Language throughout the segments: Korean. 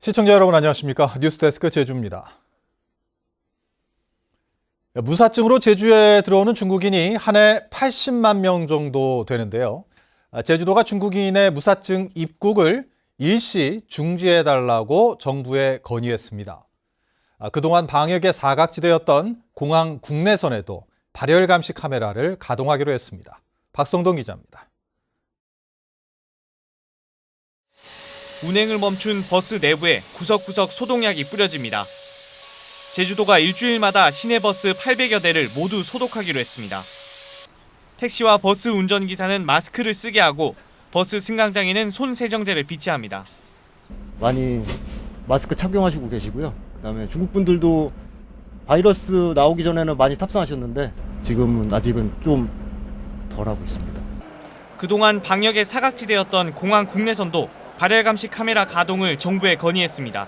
시청자 여러분 안녕하십니까? 뉴스데스크 제주입니다. 무사증으로 제주에 들어오는 중국인이 한 해 80만 명 정도 되는데요. 제주도가 중국인의 무사증 입국을 일시 중지해달라고 정부에 건의했습니다. 그동안 방역의 사각지대였던 공항 국내선에도 발열 감시 카메라를 가동하기로 했습니다. 박성동 기자입니다. 운행을 멈춘 버스 내부에 구석구석 소독약이 뿌려집니다. 제주도가 일주일마다 시내버스 800여 대를 모두 소독하기로 했습니다. 택시와 버스 운전기사는 마스크를 쓰게 하고 버스 승강장에는 손 세정제를 비치합니다. 많이 마스크 착용하시고 계시고요. 그다음에 중국 분들도 바이러스 나오기 전에는 많이 탑승하셨는데 지금은 아직은 좀 덜하고 있습니다. 그동안 방역의 사각지대였던 공항 국내선도 발열 감시 카메라 가동을 정부에 건의했습니다.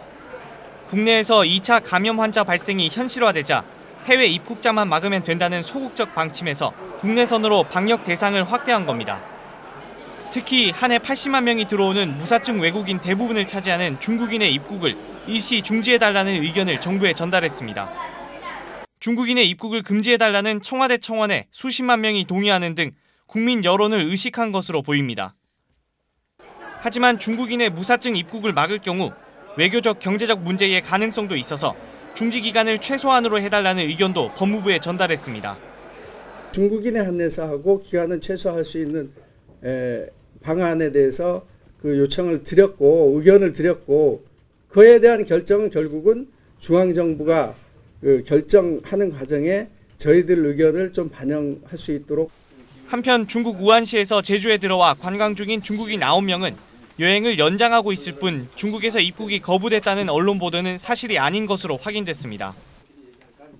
국내에서 2차 감염 환자 발생이 현실화되자 해외 입국자만 막으면 된다는 소극적 방침에서 국내선으로 방역 대상을 확대한 겁니다. 특히 한 해 80만 명이 들어오는 무사증 외국인 대부분을 차지하는 중국인의 입국을 일시 중지해달라는 의견을 정부에 전달했습니다. 중국인의 입국을 금지해달라는 청와대 청원에 수십만 명이 동의하는 등 국민 여론을 의식한 것으로 보입니다. 하지만 중국인의 무사증 입국을 막을 경우 외교적 경제적 문제의 가능성도 있어서 중지 기간을 최소한으로 해달라는 의견도 법무부에 전달했습니다. 중국인에 한해서 기간을 최소화할 수 있는 방안에 대해서 그 요청을 드렸고 의견을 드렸고 그에 대한 결정은 결국은 중앙정부가 그 결정하는 과정에 저희들 의견을 좀 반영할 수 있도록. 한편 중국 우한시에서 제주에 들어와 관광 중인 중국인 9명은 여행을 연장하고 있을 뿐 중국에서 입국이 거부됐다는 언론 보도는 사실이 아닌 것으로 확인됐습니다.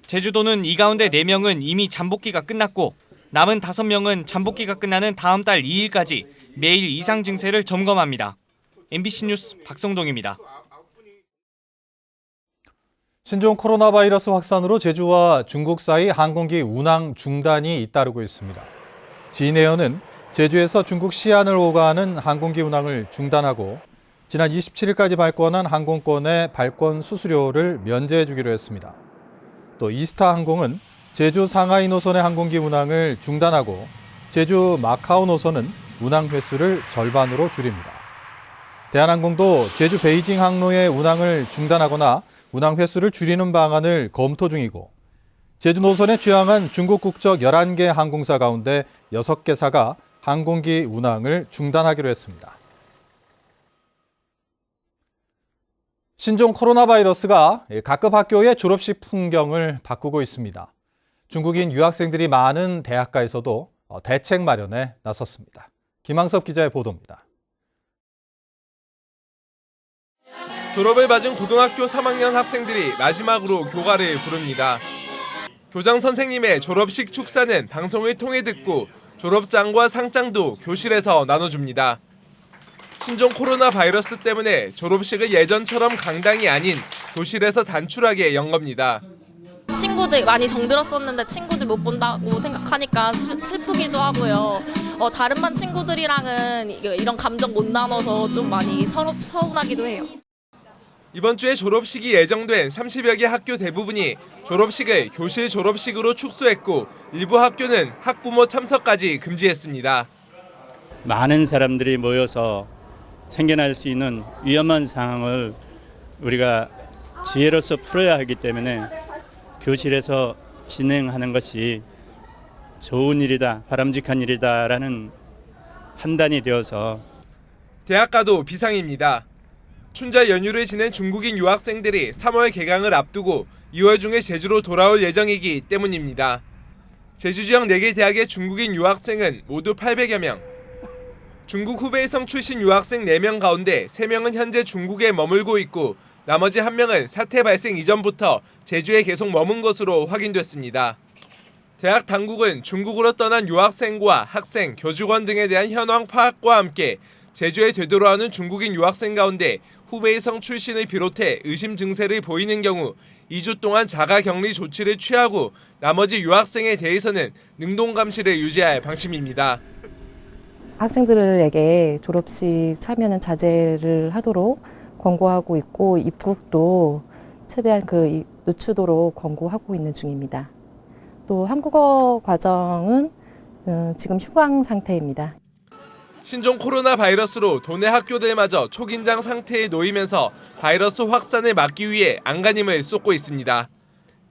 제주도는 이 가운데 4명은 이미 잠복기가 끝났고 남은 5명은 잠복기가 끝나는 다음 달 2일까지 매일 이상 증세를 점검합니다. MBC 뉴스 박성동입니다. 신종 코로나 바이러스 확산으로 제주와 중국 사이 항공기 운항 중단이 잇따르고 있습니다. 진에어는 제주에서 중국 시안을 오가는 항공기 운항을 중단하고 지난 27일까지 발권한 항공권의 발권 수수료를 면제해 주기로 했습니다. 또 이스타 항공은 제주 상하이 노선의 항공기 운항을 중단하고 제주 마카오 노선은 운항 횟수를 절반으로 줄입니다. 대한항공도 제주 베이징 항로의 운항을 중단하거나 운항 횟수를 줄이는 방안을 검토 중이고 제주 노선에 취항한 중국 국적 11개 항공사 가운데 6개사가 항공기 운항을 중단하기로 했습니다. 신종 코로나 바이러스가 각급 학교의 졸업식 풍경을 바꾸고 있습니다. 중국인 유학생들이 많은 대학가에서도 대책 마련에 나섰습니다. 김항섭 기자의 보도입니다. 졸업을 맞은 고등학교 3학년 학생들이 마지막으로 교가를 부릅니다. 교장 선생님의 졸업식 축사는 방송을 통해 듣고 졸업장과 상장도 교실에서 나눠줍니다. 신종 코로나 바이러스 때문에 졸업식을 예전처럼 강당이 아닌 교실에서 단출하게 연 겁니다. 친구들 많이 정들었었는데 친구들 못 본다고 생각하니까 슬프기도 하고요. 다른 반 친구들이랑은 이런 감정 못 나눠서 좀 많이 서운하기도 해요. 이번 주에 졸업식이 예정된 30여 개 학교 대부분이 졸업식을 교실 졸업식으로 축소했고 일부 학교는 학부모 참석까지 금지했습니다. 많은 사람들이 모여서 생겨날 수 있는 위험한 상황을 우리가 지혜로서 풀어야 하기 때문에 교실에서 진행하는 것이 좋은 일이다, 바람직한 일이다라는 판단이 되어서 대학가도 비상입니다. 춘절 연휴를 지낸 중국인 유학생들이 3월 개강을 앞두고 2월 중에 제주로 돌아올 예정이기 때문입니다. 제주 지역 4개 대학의 중국인 유학생은 모두 800여 명. 중국 후베이성 출신 유학생 4명 가운데 3명은 현재 중국에 머물고 있고 나머지 1명은 사태 발생 이전부터 제주에 계속 머문 것으로 확인됐습니다. 대학 당국은 중국으로 떠난 유학생과 학생, 교직원 등에 대한 현황 파악과 함께 제주에 되돌아오는 중국인 유학생 가운데 후베이성 출신을 비롯해 의심 증세를 보이는 경우 2주 동안 자가격리 조치를 취하고 나머지 유학생에 대해서는 능동감시를 유지할 방침입니다. 학생들에게 졸업식 참여는 자제를 하도록 권고하고 있고 입국도 최대한 늦추도록 권고하고 있는 중입니다. 또 한국어 과정은 지금 휴강 상태입니다. 신종 코로나 바이러스로 도내 학교들마저 초긴장 상태에 놓이면서 바이러스 확산을 막기 위해 안간힘을 쏟고 있습니다.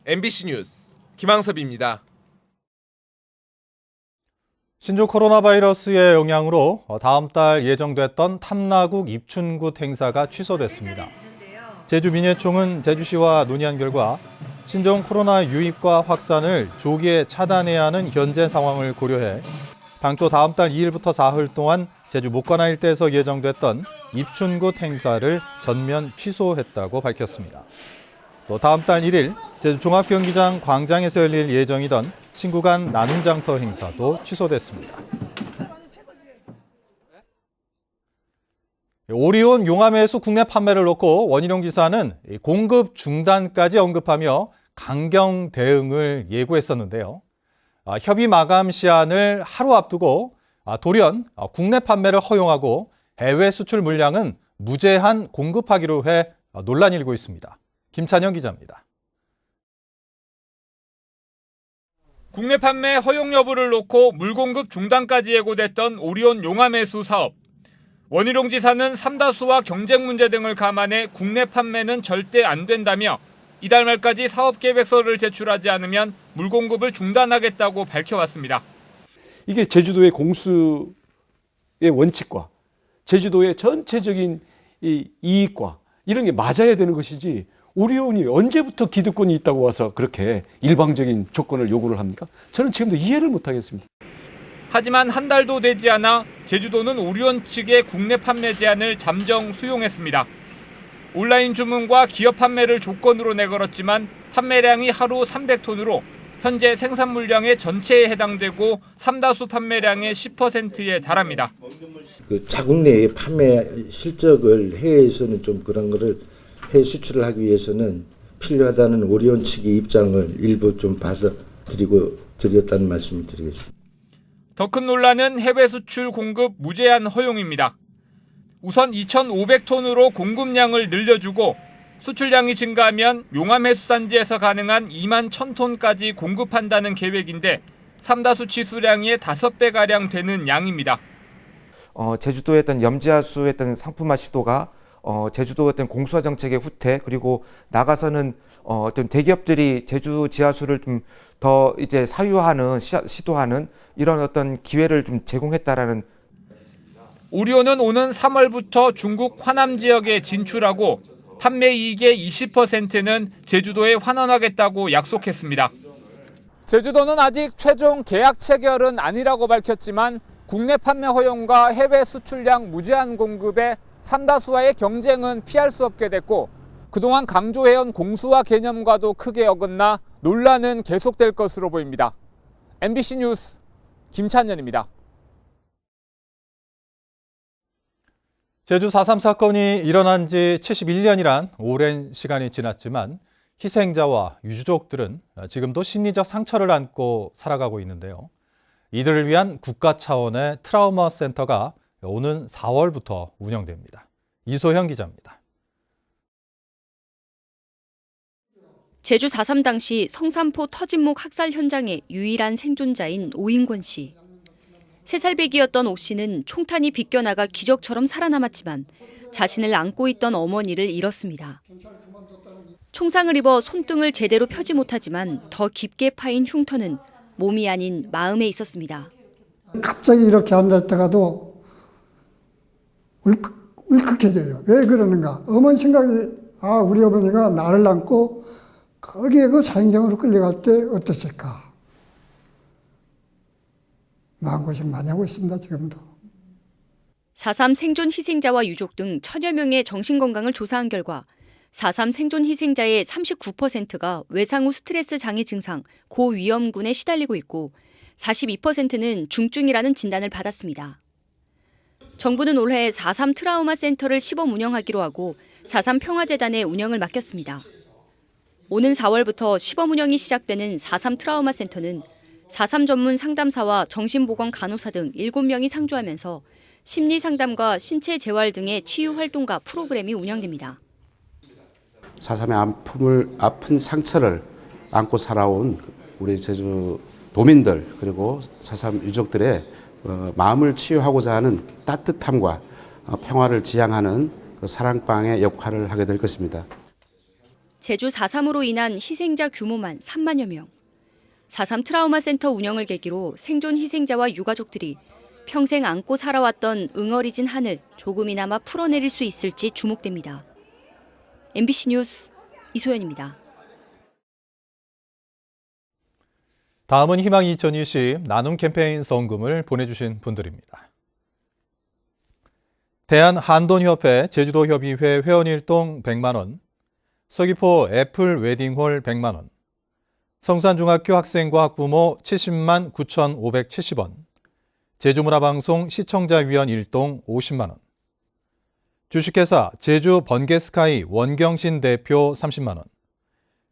MBC 뉴스 김항섭입니다. 신종 코로나 바이러스의 영향으로 다음 달 예정됐던 탐라국 입춘굿 행사가 취소됐습니다. 제주민예총은 제주시와 논의한 결과 신종 코로나 유입과 확산을 조기에 차단해야 하는 현재 상황을 고려해 당초 다음 달 2일부터 4흘 동안 제주 목관화 일대에서 예정됐던 입춘굿 행사를 전면 취소했다고 밝혔습니다. 또 다음 달 1일 제주 종합경기장 광장에서 열릴 예정이던 친구간 나눔장터 행사도 취소됐습니다. 오리온 용암해수 국내 판매를 놓고 원희룡 지사는 공급 중단까지 언급하며 강경 대응을 예고했었는데요. 협의 마감 시한을 하루 앞두고 돌연 국내 판매를 허용하고 해외 수출 물량은 무제한 공급하기로 해 논란이 일고 있습니다. 김찬영 기자입니다. 국내 판매 허용 여부를 놓고 물공급 중단까지 예고됐던 오리온 용암해수 사업. 원희룡 지사는 삼다수와 경쟁 문제 등을 감안해 국내 판매는 절대 안 된다며 이달 말까지 사업 계획서를 제출하지 않으면 물공급을 중단하겠다고 밝혀왔습니다. 이게 제주도의 공수의 원칙과 제주도의 전체적인 이익과 이런 게 맞아야 되는 것이지 오리온이 언제부터 기득권이 있다고 와서 그렇게 일방적인 조건을 요구를 합니까? 저는 지금도 이해를 못하겠습니다. 하지만 한 달도 되지 않아 제주도는 오리온 측의 국내 판매 제한을 잠정 수용했습니다. 온라인 주문과 기업 판매를 조건으로 내걸었지만 판매량이 하루 300톤으로 현재 생산 물량의 전체에 해당되고 삼다수 판매량의 10%에 달합니다. 자국 내의 판매 실적을 해외에서는 좀 그런 거를 해외 수출을 하기 위해서는 필요하다는 오리온 측의 입장을 일부 좀 봐서 드렸다는 말씀을 드리겠습니다. 더 큰 논란은 해외 수출 공급 무제한 허용입니다. 우선 2,500톤으로 공급량을 늘려주고 수출량이 증가하면 용암해수산지에서 가능한 2만 1,000톤까지 공급한다는 계획인데 삼다수 치수량의 5배가량 되는 양입니다. 제주도의 어떤 염지하수의 어떤 상품화 시도가 제주도 어떤 공수화 정책의 후퇴 그리고 나가서는 어떤 대기업들이 제주 지하수를 좀 더 이제 사유하는 시도하는 이런 어떤 기회를 좀 제공했다라는. 오리온은 오는 3월부터 중국 화남 지역에 진출하고 판매 이익의 20%는 제주도에 환원하겠다고 약속했습니다. 제주도는 아직 최종 계약 체결은 아니라고 밝혔지만 국내 판매 허용과 해외 수출량 무제한 공급에 삼다수와의 경쟁은 피할 수 없게 됐고 그동안 강조해온 공수화 개념과도 크게 어긋나 논란은 계속될 것으로 보입니다. MBC 뉴스 김찬현입니다. 제주 4.3 사건이 일어난 지 71년이란 오랜 시간이 지났지만 희생자와 유족들은 지금도 심리적 상처를 안고 살아가고 있는데요. 이들을 위한 국가 차원의 트라우마 센터가 오는 4월부터 운영됩니다. 이소형 기자입니다. 제주 4.3 당시 성산포 터진목 학살 현장의 유일한 생존자인 오인권 씨. 3살배기였던 오 씨는 총탄이 비껴나가 기적처럼 살아남았지만 자신을 안고 있던 어머니를 잃었습니다. 총상을 입어 손등을 제대로 펴지 못하지만 더 깊게 파인 흉터는 몸이 아닌 마음에 있었습니다. 갑자기 이렇게 앉았다가도 울컥해져요. 왜 그러는가? 어머니 생각이 우리 어머니가 나를 안고 거기에 그 사형장으로 끌려갈 때 어땠을까? 마음고생 많이 하고 있습니다, 지금도. 4.3 생존 희생자와 유족 등 1000여 명의 정신건강을 조사한 결과 4.3 생존 희생자의 39%가 외상 후 스트레스 장애 증상, 고위험군에 시달리고 있고 42%는 중증이라는 진단을 받았습니다. 정부는 올해 4.3 트라우마 센터를 시범 운영하기로 하고 4.3 평화재단에 운영을 맡겼습니다. 오는 4월부터 시범 운영이 시작되는 4.3 트라우마 센터는 4.3 전문 상담사와 정신보건 간호사 등 7명이 상주하면서 심리 상담과 신체 재활 등의 치유 활동가 프로그램이 운영됩니다. 4.3의 아픈 상처를 안고 살아온 우리 제주 도민들 그리고 4.3 유족들의 마음을 치유하고자 하는 따뜻함과 평화를 지향하는 그 사랑방의 역할을 하게 될 것입니다. 제주 4.3으로 인한 희생자 규모만 3만여 명. 4.3 트라우마 센터 운영을 계기로 생존 희생자와 유가족들이 평생 안고 살아왔던 응어리진 한을 조금이나마 풀어내릴 수 있을지 주목됩니다. MBC 뉴스 이소연입니다. 다음은 희망 2020 나눔 캠페인 성금을 보내주신 분들입니다. 대한한돈협회 제주도협의회 회원일동 100만 원, 서귀포 애플 웨딩홀 100만 원, 성산중학교 학생과 학부모 70만 9,570원, 제주문화방송 시청자위원 일동 50만 원, 주식회사 제주번개스카이 원경신 대표 30만 원,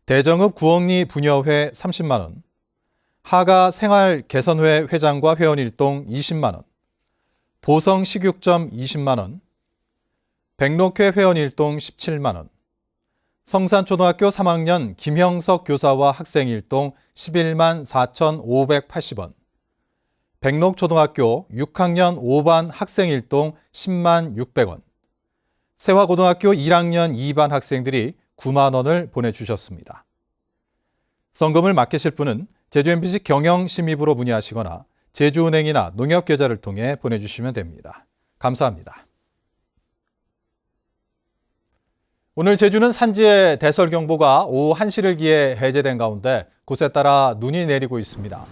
대정읍 구억리 부녀회 30만 원, 하가생활개선회 회장과 회원 일동 20만 원, 보성식육점 20만 원, 백록회 회원 일동 17만 원, 성산초등학교 3학년 김형석 교사와 학생 일동 11만 4,580원, 백록초등학교 6학년 5반 학생 일동 10만 600원, 세화고등학교 1학년 2반 학생들이 9만 원을 보내주셨습니다. 성금을 맡기실 분은 제주 MBC 경영심의부로 문의하시거나 제주은행이나 농협계좌를 통해 보내주시면 됩니다. 감사합니다. 오늘 제주는 산지의 대설경보가 오후 1시를 기해 해제된 가운데 곳에 따라 눈이 내리고 있습니다.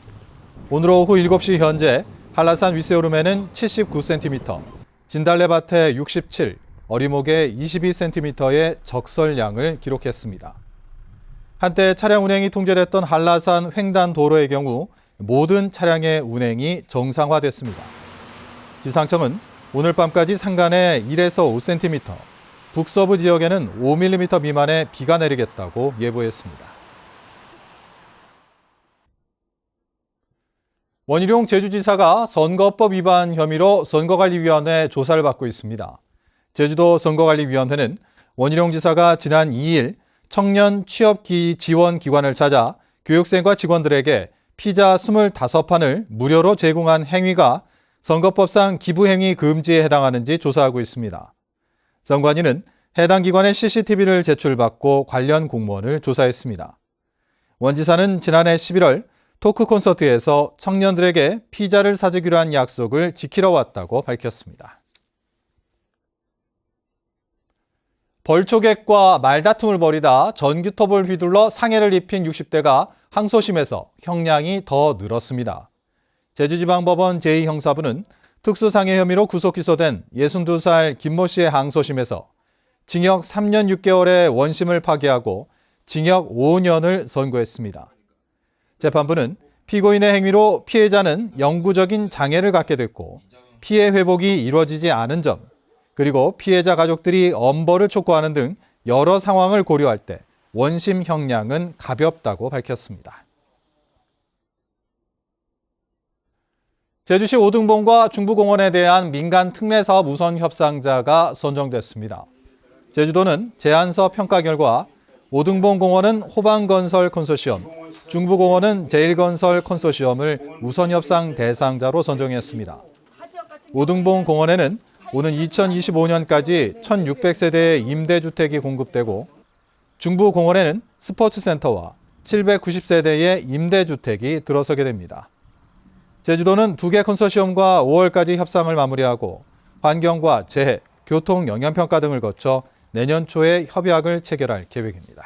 오늘 오후 7시 현재 한라산 윗세오름에는 79cm, 진달래밭에 67, 어리목에 22cm의 적설량을 기록했습니다. 한때 차량 운행이 통제됐던 한라산 횡단도로의 경우 모든 차량의 운행이 정상화됐습니다. 기상청은 오늘 밤까지 산간에 1에서 5cm, 북서부 지역에는 5mm 미만의 비가 내리겠다고 예보했습니다. 원희룡 제주지사가 선거법 위반 혐의로 선거관리위원회 조사를 받고 있습니다. 제주도 선거관리위원회는 원희룡 지사가 지난 2일 청년 취업 지원 기관을 찾아 교육생과 직원들에게 피자 25판을 무료로 제공한 행위가 선거법상 기부행위 금지에 해당하는지 조사하고 있습니다. 선관위는 해당 기관의 CCTV를 제출받고 관련 공무원을 조사했습니다. 원 지사는 지난해 11월 토크 콘서트에서 청년들에게 피자를 사주기로 한 약속을 지키러 왔다고 밝혔습니다. 벌초객과 말다툼을 벌이다 전기톱을 휘둘러 상해를 입힌 60대가 항소심에서 형량이 더 늘었습니다. 제주지방법원 제2형사부는 특수상해 혐의로 구속 기소된 62살 김모 씨의 항소심에서 징역 3년 6개월의 원심을 파기하고 징역 5년을 선고했습니다. 재판부는 피고인의 행위로 피해자는 영구적인 장애를 갖게 됐고 피해 회복이 이루어지지 않은 점, 그리고 피해자 가족들이 엄벌을 촉구하는 등 여러 상황을 고려할 때 원심 형량은 가볍다고 밝혔습니다. 제주시 오등봉과 중부공원에 대한 민간 특례사업 우선 협상자가 선정됐습니다. 제주도는 제안서 평가 결과 오등봉공원은 호방건설 컨소시엄, 중부공원은 제일건설 컨소시엄을 우선 협상 대상자로 선정했습니다. 오등봉공원에는 오는 2025년까지 1,600세대의 임대주택이 공급되고 중부공원에는 스포츠센터와 790세대의 임대주택이 들어서게 됩니다. 제주도는 2개 컨소시엄과 5월까지 협상을 마무리하고 환경과 재해, 교통 영향평가 등을 거쳐 내년 초에 협약을 체결할 계획입니다.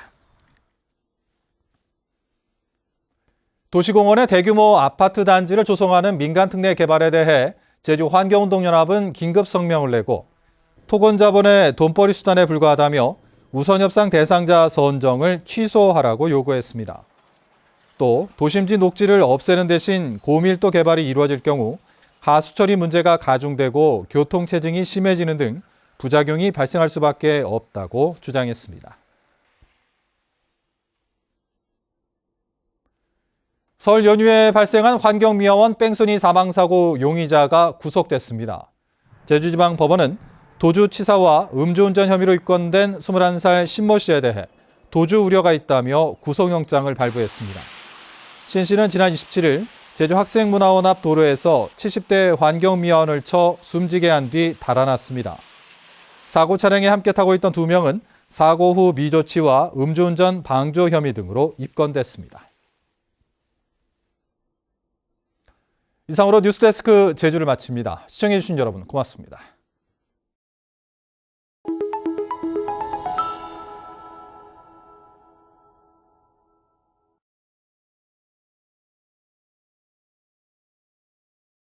도시공원의 대규모 아파트 단지를 조성하는 민간 특례 개발에 대해 제주환경운동연합은 긴급 성명을 내고 토건자본의 돈벌이 수단에 불과하다며 우선협상 대상자 선정을 취소하라고 요구했습니다. 또 도심지 녹지를 없애는 대신 고밀도 개발이 이루어질 경우 하수처리 문제가 가중되고 교통체증이 심해지는 등 부작용이 발생할 수밖에 없다고 주장했습니다. 설 연휴에 발생한 환경미화원 뺑소니 사망사고 용의자가 구속됐습니다. 제주지방법원은 도주치사와 음주운전 혐의로 입건된 21살 신모 씨에 대해 도주 우려가 있다며 구속영장을 발부했습니다. 신 씨는 지난 27일 제주 학생문화원 앞 도로에서 70대 환경미화원을 쳐 숨지게 한 뒤 달아났습니다. 사고 차량에 함께 타고 있던 2명은 사고 후 미조치와 음주운전 방조 혐의 등으로 입건됐습니다. 이상으로 뉴스데스크 제주를 마칩니다. 시청해주신 여러분 고맙습니다.